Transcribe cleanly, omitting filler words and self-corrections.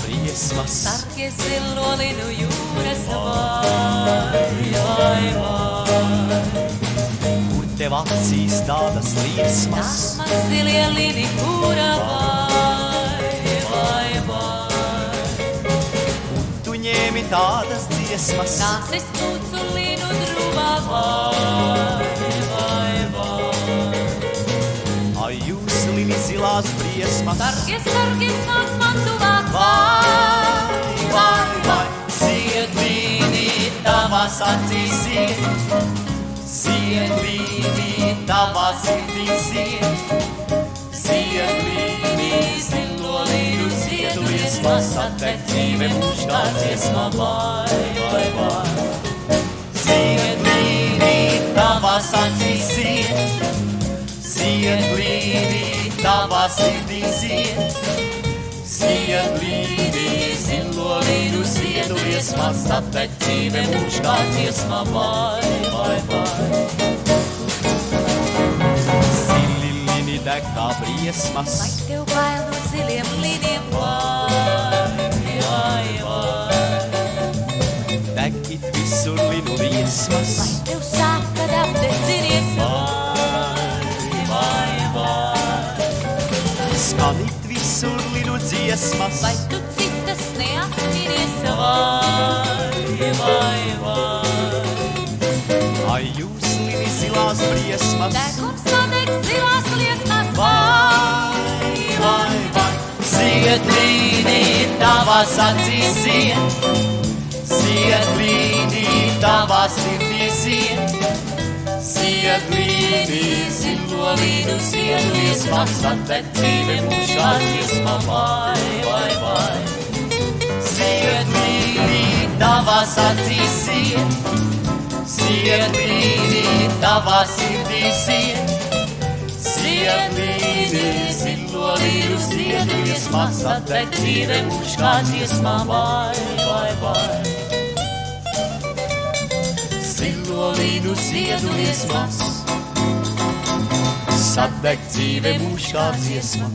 briesmas. Sargie zilolinu jūras vai. Kur tev acīs tādas liesmas? Tas man zilie lini, kura vai. Un tu ņēmi tādas dziesmas. Tās es pūcu linu drūvā vai. Ai, jūs lini zilās briesmas. Sargies, nāk man tuvāk Vai, ziedlīnī tavās acīs zied. Ziedlīnī tavā sirdī zied. Ziedlīnī zilo līru ziedu liesmas. Atver dzīve mūžā dziesmā vai. Ziedlīnī tavās acīs zied. Ziedlīnī tavā sirdī zied. Ziedlīnī zilo līru ziedu liesmas. Atver dzīve mūžā dziesmā vai. Zili lini deg kā briesmas. Vai tev bail no ziliem liniem vai. Deg it visur linu liesmas. Vai tev sāp, kad apdedzinies vai. Skan it visur linu dziesmas. Vai tu citas neatminies vai. Ai, jūs lini zilās briesmas. Deg un sadeg zilās liesmas Vai. Ziedlīnī tavās acīs zied. Ziedlīnī tavā sirdī zied. Ziedlīnī zilo līru ziedu liesmas. Atver dzīve mūžā dziesmā vai. Ziedlīnī tavās acīs zied. Ziedlīnī tavā sirdī zied. Ziedlīnī zilo līru ziedu liesmas. Atver dzīve mūžā dziesmā vai. Zilo līru ziedu liesmas. Sadeg dzīve mūžā dziesmā.